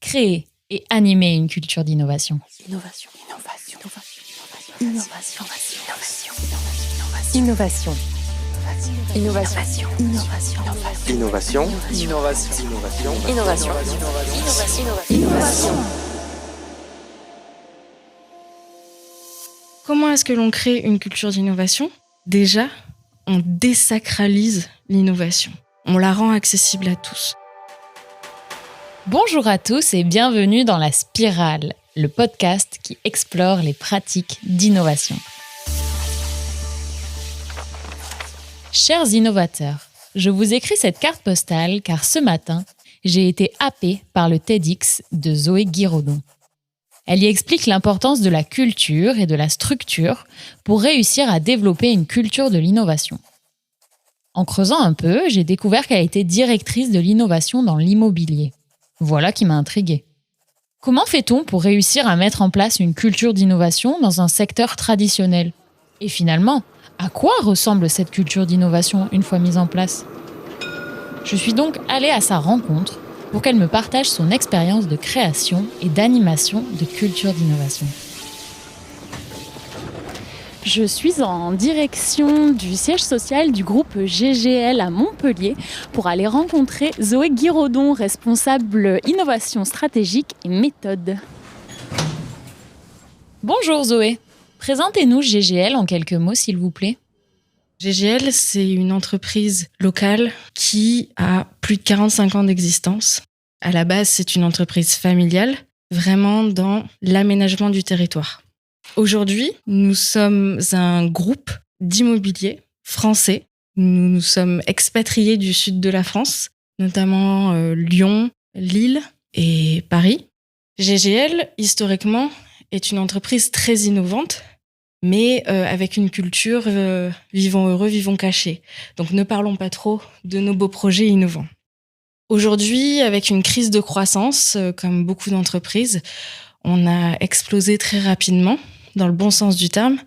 créer et animer une culture d'innovation. Innovation. Innovation. Innovation. Comment est-ce que l'on crée une culture d'innovation ? Déjà, on désacralise l'innovation. On la rend accessible à tous. Bonjour à tous et bienvenue dans La Spirale, le podcast qui explore les pratiques d'innovation. Chers innovateurs, je vous écris cette carte postale car ce matin, j'ai été happée par le TEDx de Zoé Guiraudon. Elle y explique l'importance de la culture et de la structure pour réussir à développer une culture de l'innovation. En creusant un peu, j'ai découvert qu'elle était directrice de l'innovation dans l'immobilier. Voilà qui m'a intriguée. Comment fait-on pour réussir à mettre en place une culture d'innovation dans un secteur traditionnel ? Et finalement, à quoi ressemble cette culture d'innovation une fois mise en place ? Je suis donc allée à sa rencontre pour qu'elle me partage son expérience de création et d'animation de culture d'innovation. Je suis en direction du siège social du groupe GGL à Montpellier pour aller rencontrer Zoé Guiraudon, responsable innovation stratégique et méthode. Bonjour Zoé, présentez-nous GGL en quelques mots s'il vous plaît. GGL, c'est une entreprise locale qui a plus de 45 ans d'existence. À la base, c'est une entreprise familiale, vraiment dans l'aménagement du territoire. Aujourd'hui, nous sommes un groupe d'immobilier français. Nous nous sommes expatriés du sud de la France, notamment Lyon, Lille et Paris. GGL, historiquement, est une entreprise très innovante, mais avec une culture vivons heureux, vivons cachés. Donc ne parlons pas trop de nos beaux projets innovants. Aujourd'hui, avec une crise de croissance, comme beaucoup d'entreprises, on a explosé très rapidement, dans le bon sens du terme.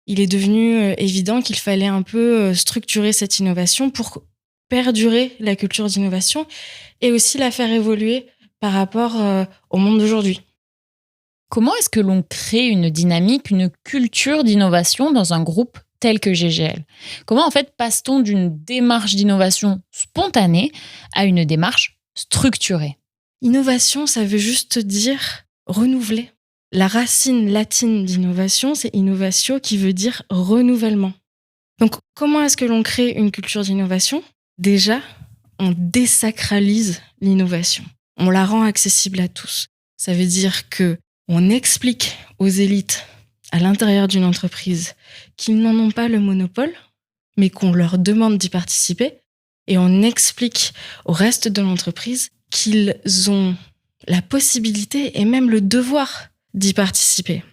Il est devenu évident qu'il fallait un peu structurer cette innovation pour perdurer la culture d'innovation et aussi la faire évoluer par rapport au monde d'aujourd'hui. Comment est-ce que l'on crée une dynamique, une culture d'innovation dans un groupe tel que GGL ? Comment en fait passe-t-on d'une démarche d'innovation spontanée à une démarche structurée ? Innovation, ça veut juste dire renouveler. La racine latine d'innovation, c'est innovatio qui veut dire renouvellement. Donc, comment est-ce que l'on crée une culture d'innovation ? Déjà, on désacralise l'innovation. On la rend accessible à tous. Ça veut dire que on explique aux élites à l'intérieur d'une entreprise qu'ils n'en ont pas le monopole, mais qu'on leur demande d'y participer. Et on explique au reste de l'entreprise qu'ils ont la possibilité et même le devoir d'y participer.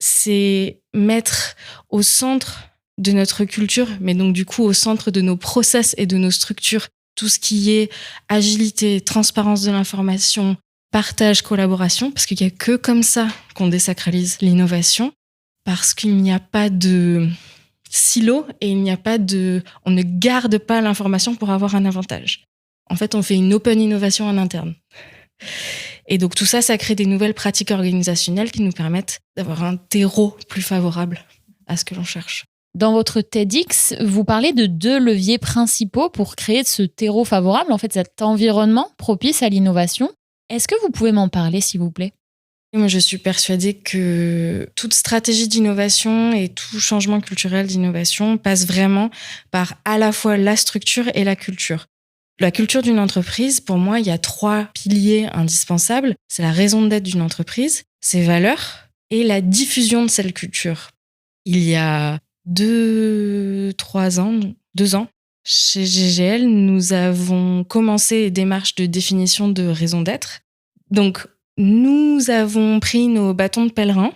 C'est mettre au centre de notre culture, mais donc du coup au centre de nos process et de nos structures, tout ce qui est agilité, transparence de l'information, partage, collaboration, parce qu'il n'y a que comme ça qu'on désacralise l'innovation, parce qu'il n'y a pas de silo et on ne garde pas l'information pour avoir un avantage. En fait, on fait une open innovation en interne. Et donc tout ça, ça crée des nouvelles pratiques organisationnelles qui nous permettent d'avoir un terreau plus favorable à ce que l'on cherche. Dans votre TEDx, vous parlez de 2 leviers principaux pour créer ce terreau favorable, en fait cet environnement propice à l'innovation. Est-ce que vous pouvez m'en parler, s'il vous plaît ? Moi, je suis persuadée que toute stratégie d'innovation et tout changement culturel d'innovation passe vraiment par à la fois la structure et la culture. La culture d'une entreprise, pour moi, il y a 3 piliers indispensables. C'est la raison d'être d'une entreprise, ses valeurs et la diffusion de cette culture. Il y a 2 ans, chez GGL, nous avons commencé les démarches de définition de raison d'être. Donc, nous avons pris nos bâtons de pèlerin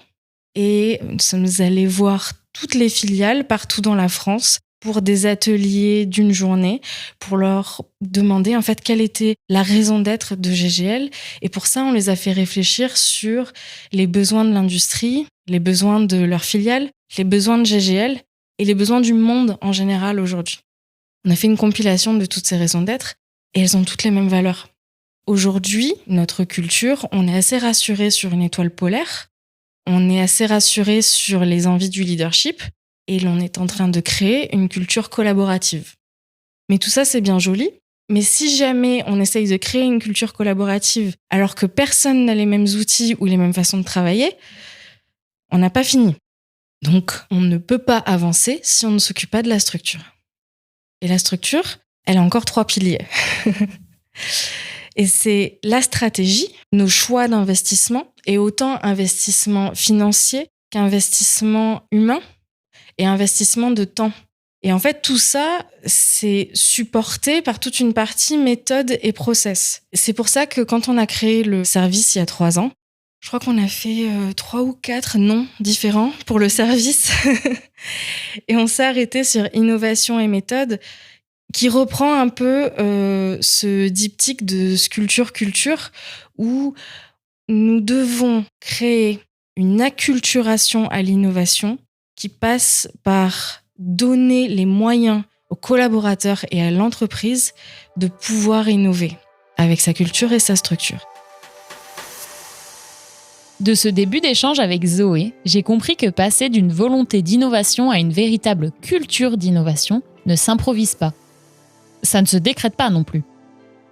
et nous sommes allés voir toutes les filiales partout dans la France pour des ateliers d'une journée, pour leur demander en fait quelle était la raison d'être de GGL. Et pour ça, on les a fait réfléchir sur les besoins de l'industrie, les besoins de leurs filiales, les besoins de GGL et les besoins du monde en général aujourd'hui. On a fait une compilation de toutes ces raisons d'être et elles ont toutes les mêmes valeurs. Aujourd'hui, notre culture, on est assez rassuré sur une étoile polaire, on est assez rassuré sur les envies du leadership et l'on est en train de créer une culture collaborative. Mais tout ça, c'est bien joli. Mais si jamais on essaye de créer une culture collaborative alors que personne n'a les mêmes outils ou les mêmes façons de travailler, on n'a pas fini. Donc, on ne peut pas avancer si on ne s'occupe pas de la structure. Et la structure, elle a encore 3 piliers. Et c'est la stratégie, nos choix d'investissement, et autant investissement financier qu'investissement humain et investissement de temps. Et en fait, tout ça, c'est supporté par toute une partie méthode et process. C'est pour ça que quand on a créé le service il y a 3 ans, je crois qu'on a fait 3 ou 4 noms différents pour le service. Et on s'est arrêté sur innovation et méthode, qui reprend un peu ce diptyque de sculpture-culture où nous devons créer une acculturation à l'innovation qui passe par donner les moyens aux collaborateurs et à l'entreprise de pouvoir innover avec sa culture et sa structure. De ce début d'échange avec Zoé, j'ai compris que passer d'une volonté d'innovation à une véritable culture d'innovation ne s'improvise pas. Ça ne se décrète pas non plus.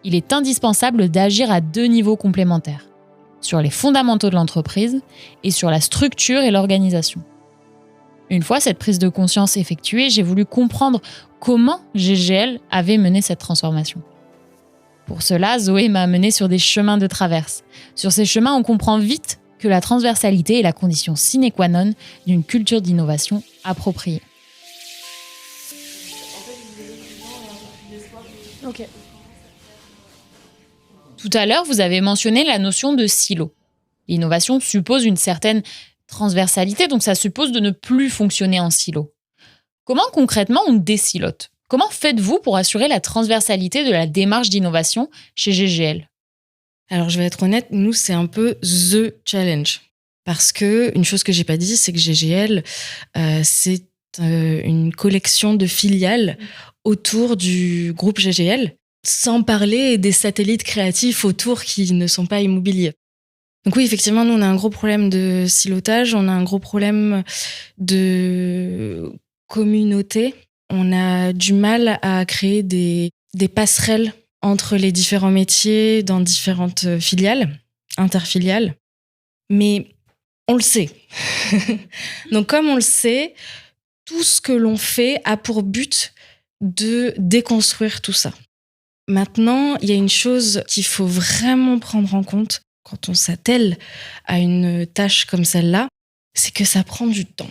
Il est indispensable d'agir à 2 niveaux complémentaires, sur les fondamentaux de l'entreprise et sur la structure et l'organisation. Une fois cette prise de conscience effectuée, j'ai voulu comprendre comment GGL avait mené cette transformation. Pour cela, Zoé m'a amené sur des chemins de traverse. Sur ces chemins, on comprend vite que la transversalité est la condition sine qua non d'une culture d'innovation appropriée. Ok. Tout à l'heure, vous avez mentionné la notion de silo. L'innovation suppose une certaine transversalité, donc ça suppose de ne plus fonctionner en silo. Comment concrètement on désilote ? Comment faites-vous pour assurer la transversalité de la démarche d'innovation chez GGL ? Alors, je vais être honnête, nous, c'est un peu the challenge. Parce que une chose que j'ai pas dit, c'est que GGL, c'est une collection de filiales autour du groupe GGL, sans parler des satellites créatifs autour qui ne sont pas immobiliers. Donc oui, effectivement, nous, on a un gros problème de silotage, on a un gros problème de communauté. On a du mal à créer des passerelles entre les différents métiers dans différentes filiales, interfiliales. Mais on le sait. Donc comme on le sait, tout ce que l'on fait a pour but de déconstruire tout ça. Maintenant, il y a une chose qu'il faut vraiment prendre en compte quand on s'attelle à une tâche comme celle-là, c'est que ça prend du temps.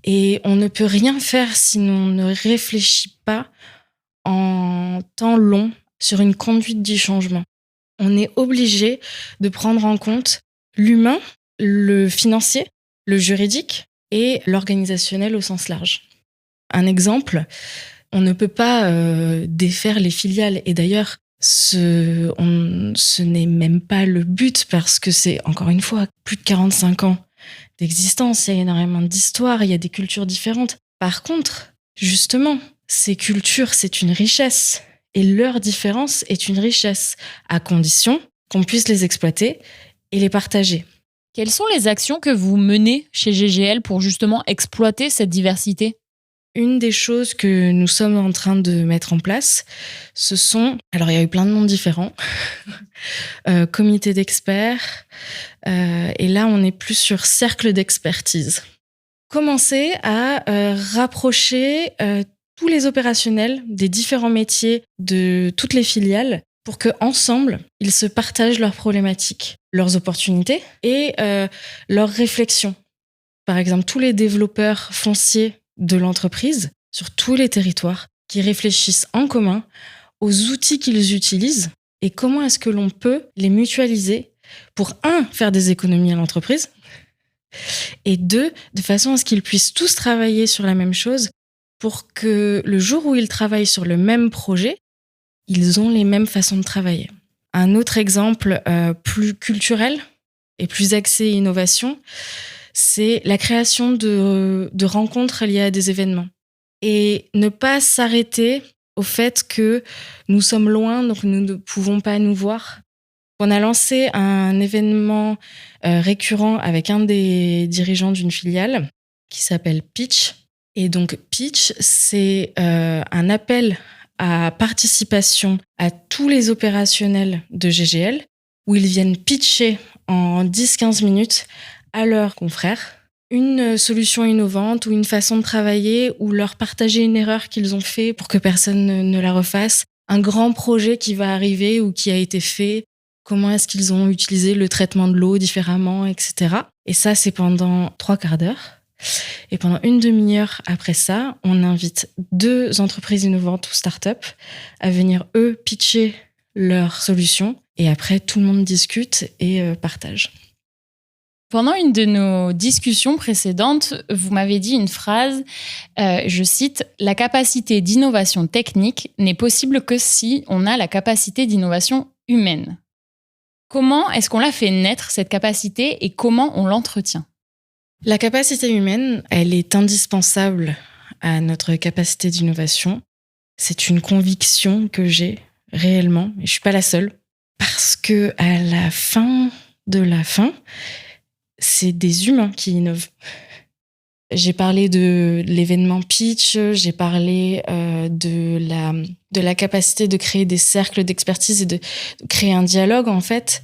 Et on ne peut rien faire si l'on ne réfléchit pas en temps long sur une conduite du changement. On est obligé de prendre en compte l'humain, le financier, le juridique et l'organisationnel au sens large. Un exemple, on ne peut pas défaire les filiales. Et d'ailleurs, ce n'est même pas le but parce que c'est, encore une fois, plus de 45 ans d'existence. Il y a énormément d'histoires, il y a des cultures différentes. Par contre, justement, ces cultures, c'est une richesse. Et leur différence est une richesse, à condition qu'on puisse les exploiter et les partager. Quelles sont les actions que vous menez chez GGL pour justement exploiter cette diversité ? Une des choses que nous sommes en train de mettre en place, ce sont... Alors, il y a eu plein de noms différents. Comité d'experts. Et là, on est plus sur cercle d'expertise. Commencer à rapprocher tous les opérationnels des différents métiers de toutes les filiales pour qu'ensemble, ils se partagent leurs problématiques, leurs opportunités et leurs réflexions. Par exemple, tous les développeurs fonciers de l'entreprise, sur tous les territoires, qui réfléchissent en commun aux outils qu'ils utilisent et comment est-ce que l'on peut les mutualiser pour, 1, faire des économies à l'entreprise et 2, de façon à ce qu'ils puissent tous travailler sur la même chose pour que le jour où ils travaillent sur le même projet, ils ont les mêmes façons de travailler. Un autre exemple plus culturel et plus axé innovation, c'est la création de rencontres liées à des événements. Et ne pas s'arrêter au fait que nous sommes loin, donc nous ne pouvons pas nous voir. On a lancé un événement récurrent avec un des dirigeants d'une filiale qui s'appelle Pitch. Et donc Pitch, c'est un appel à participation à tous les opérationnels de GGL où ils viennent pitcher en 10-15 minutes à leurs confrères une solution innovante ou une façon de travailler ou leur partager une erreur qu'ils ont fait pour que personne ne la refasse, un grand projet qui va arriver ou qui a été fait, comment est-ce qu'ils ont utilisé le traitement de l'eau différemment, etc. Et ça, c'est pendant 3/4 d'heure. Et pendant une demi-heure après ça, on invite 2 entreprises innovantes ou start-up à venir, eux, pitcher leurs solutions. Et après, tout le monde discute et partage. Pendant une de nos discussions précédentes, vous m'avez dit une phrase, je cite, « La capacité d'innovation technique n'est possible que si on a la capacité d'innovation humaine ». Comment est-ce qu'on la fait naître, cette capacité, et comment on l'entretient ? La capacité humaine, elle est indispensable à notre capacité d'innovation. C'est une conviction que j'ai réellement, et je suis pas la seule, parce que à la fin de la fin, c'est des humains qui innovent. J'ai parlé de l'événement Pitch, j'ai parlé de la capacité de créer des cercles d'expertise et de créer un dialogue, en fait.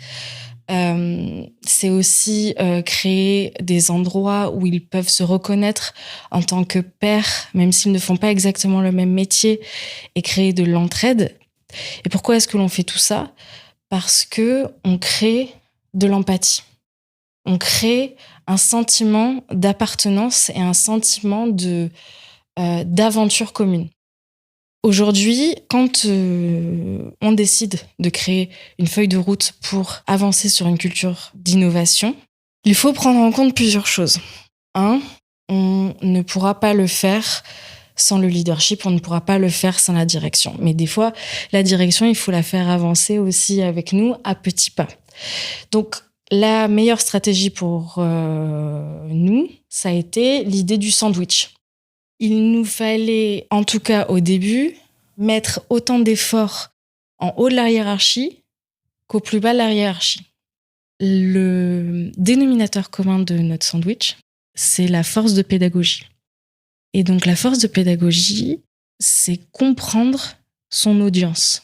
C'est aussi créer des endroits où ils peuvent se reconnaître en tant que pairs, même s'ils ne font pas exactement le même métier, et créer de l'entraide. Et pourquoi est-ce que l'on fait tout ça ? Parce que on crée de l'empathie. On crée un sentiment d'appartenance et un sentiment d'aventure commune. Aujourd'hui, quand on décide de créer une feuille de route pour avancer sur une culture d'innovation, il faut prendre en compte plusieurs choses. 1, on ne pourra pas le faire sans le leadership, on ne pourra pas le faire sans la direction. Mais des fois, la direction, il faut la faire avancer aussi avec nous à petits pas. Donc, la meilleure stratégie pour nous, ça a été l'idée du sandwich. Il nous fallait, en tout cas au début, mettre autant d'efforts en haut de la hiérarchie qu'au plus bas de la hiérarchie. Le dénominateur commun de notre sandwich, c'est la force de pédagogie. Et donc la force de pédagogie, c'est comprendre son audience.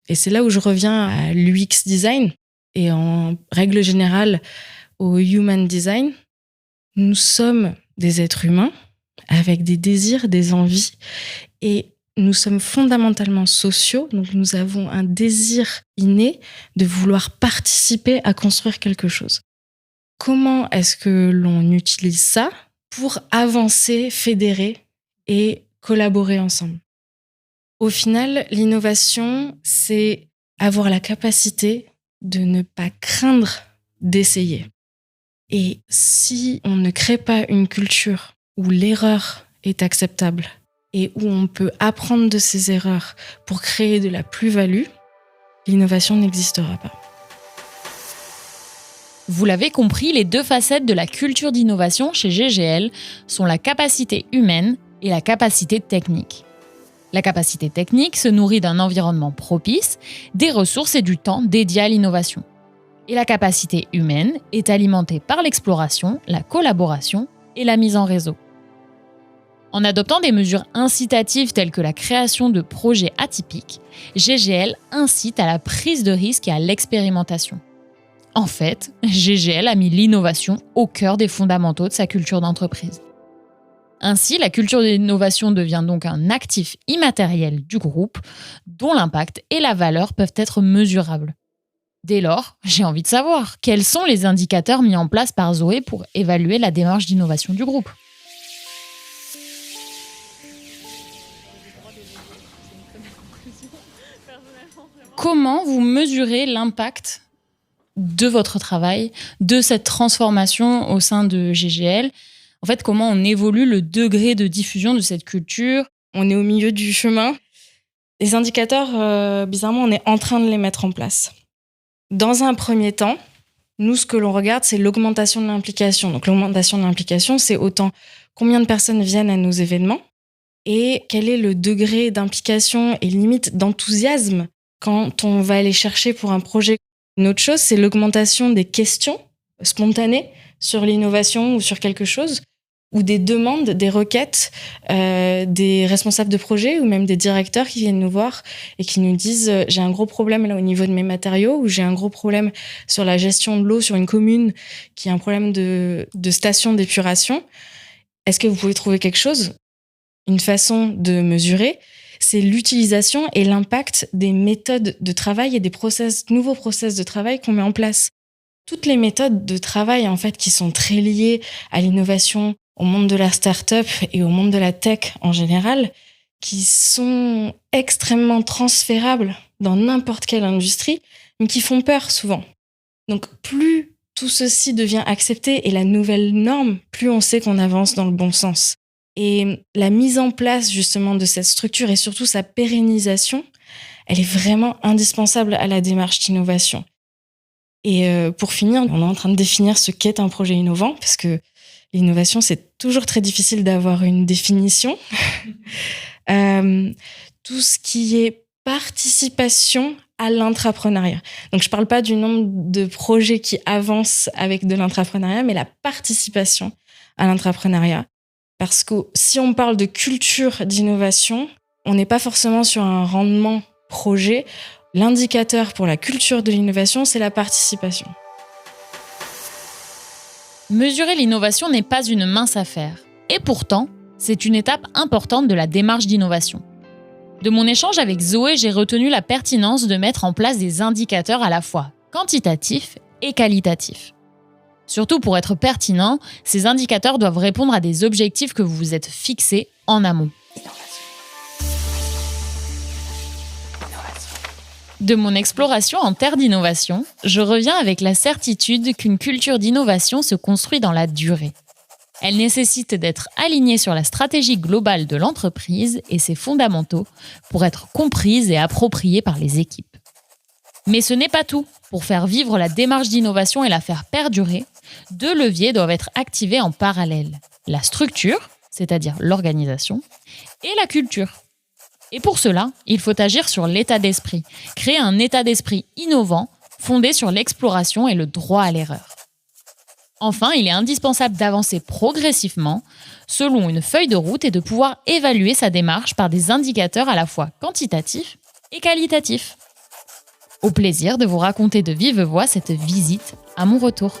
Et c'est là où je reviens à l'UX design et en règle générale au human design. Nous sommes des êtres humains avec des désirs, des envies, et nous sommes fondamentalement sociaux, donc nous avons un désir inné de vouloir participer à construire quelque chose. Comment est-ce que l'on utilise ça pour avancer, fédérer et collaborer ensemble ? Au final, l'innovation, c'est avoir la capacité de ne pas craindre d'essayer. Et si on ne crée pas une culture où l'erreur est acceptable et où on peut apprendre de ses erreurs pour créer de la plus-value, l'innovation n'existera pas. Vous l'avez compris, les 2 facettes de la culture d'innovation chez GGL sont la capacité humaine et la capacité technique. La capacité technique se nourrit d'un environnement propice, des ressources et du temps dédiés à l'innovation. Et la capacité humaine est alimentée par l'exploration, la collaboration et la mise en réseau. En adoptant des mesures incitatives telles que la création de projets atypiques, GGL incite à la prise de risque et à l'expérimentation. En fait, GGL a mis l'innovation au cœur des fondamentaux de sa culture d'entreprise. Ainsi, la culture d'innovation devient donc un actif immatériel du groupe dont l'impact et la valeur peuvent être mesurables. Dès lors, j'ai envie de savoir, quels sont les indicateurs mis en place par Zoé pour évaluer la démarche d'innovation du groupe ? Comment vous mesurez l'impact de votre travail, de cette transformation au sein de GGL ? En fait, comment on évolue le degré de diffusion de cette culture ? On est au milieu du chemin. Les indicateurs, bizarrement, on est en train de les mettre en place. Dans un premier temps, nous, ce que l'on regarde, c'est l'augmentation de l'implication. Donc, l'augmentation de l'implication, c'est autant combien de personnes viennent à nos événements et quel est le degré d'implication et limite d'enthousiasme quand on va aller chercher pour un projet. Une autre chose, c'est l'augmentation des questions spontanées sur l'innovation ou sur quelque chose, ou des demandes, des requêtes des responsables de projet ou même des directeurs qui viennent nous voir et qui nous disent « j'ai un gros problème là au niveau de mes matériaux » ou « j'ai un gros problème sur la gestion de l'eau sur une commune qui a un problème de station d'épuration. Est-ce que vous pouvez trouver quelque chose ?» Une façon de mesurer, c'est l'utilisation et l'impact des méthodes de travail et des nouveaux process de travail qu'on met en place. Toutes les méthodes de travail, en fait, qui sont très liées à l'innovation, au monde de la start-up et au monde de la tech en général, qui sont extrêmement transférables dans n'importe quelle industrie, mais qui font peur souvent. Donc, plus tout ceci devient accepté et la nouvelle norme, plus on sait qu'on avance dans le bon sens. Et la mise en place, justement, de cette structure et surtout sa pérennisation, elle est vraiment indispensable à la démarche d'innovation. Et pour finir, on est en train de définir ce qu'est un projet innovant, parce que l'innovation, c'est toujours très difficile d'avoir une définition. Tout ce qui est participation à l'intrapreneuriat. Donc, je ne parle pas du nombre de projets qui avancent avec de l'intrapreneuriat, mais la participation à l'intrapreneuriat. Parce que si on parle de culture d'innovation, on n'est pas forcément sur un rendement projet. L'indicateur pour la culture de l'innovation, c'est la participation. Mesurer l'innovation n'est pas une mince affaire. Et pourtant, c'est une étape importante de la démarche d'innovation. De mon échange avec Zoé, j'ai retenu la pertinence de mettre en place des indicateurs à la fois quantitatifs et qualitatifs. Surtout pour être pertinents, ces indicateurs doivent répondre à des objectifs que vous vous êtes fixés en amont. De mon exploration en terre d'innovation, je reviens avec la certitude qu'une culture d'innovation se construit dans la durée. Elle nécessite d'être alignée sur la stratégie globale de l'entreprise et ses fondamentaux pour être comprise et appropriée par les équipes. Mais ce n'est pas tout. Pour faire vivre la démarche d'innovation et la faire perdurer, 2 leviers doivent être activés en parallèle. La structure, c'est-à-dire l'organisation, et la culture. Et pour cela, il faut agir sur l'état d'esprit, créer un état d'esprit innovant, fondé sur l'exploration et le droit à l'erreur. Enfin, il est indispensable d'avancer progressivement, selon une feuille de route et de pouvoir évaluer sa démarche par des indicateurs à la fois quantitatifs et qualitatifs. Au plaisir de vous raconter de vive voix cette visite à mon retour.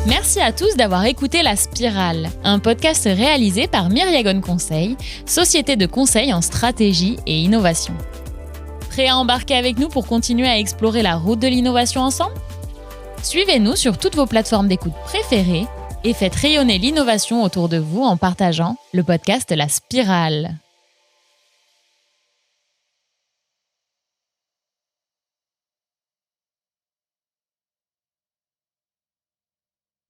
Merci à tous d'avoir écouté La Spirale, un podcast réalisé par Myriagon Conseil, société de conseil en stratégie et innovation. Prêt à embarquer avec nous pour continuer à explorer la route de l'innovation ensemble ? Suivez-nous sur toutes vos plateformes d'écoute préférées et faites rayonner l'innovation autour de vous en partageant le podcast La Spirale.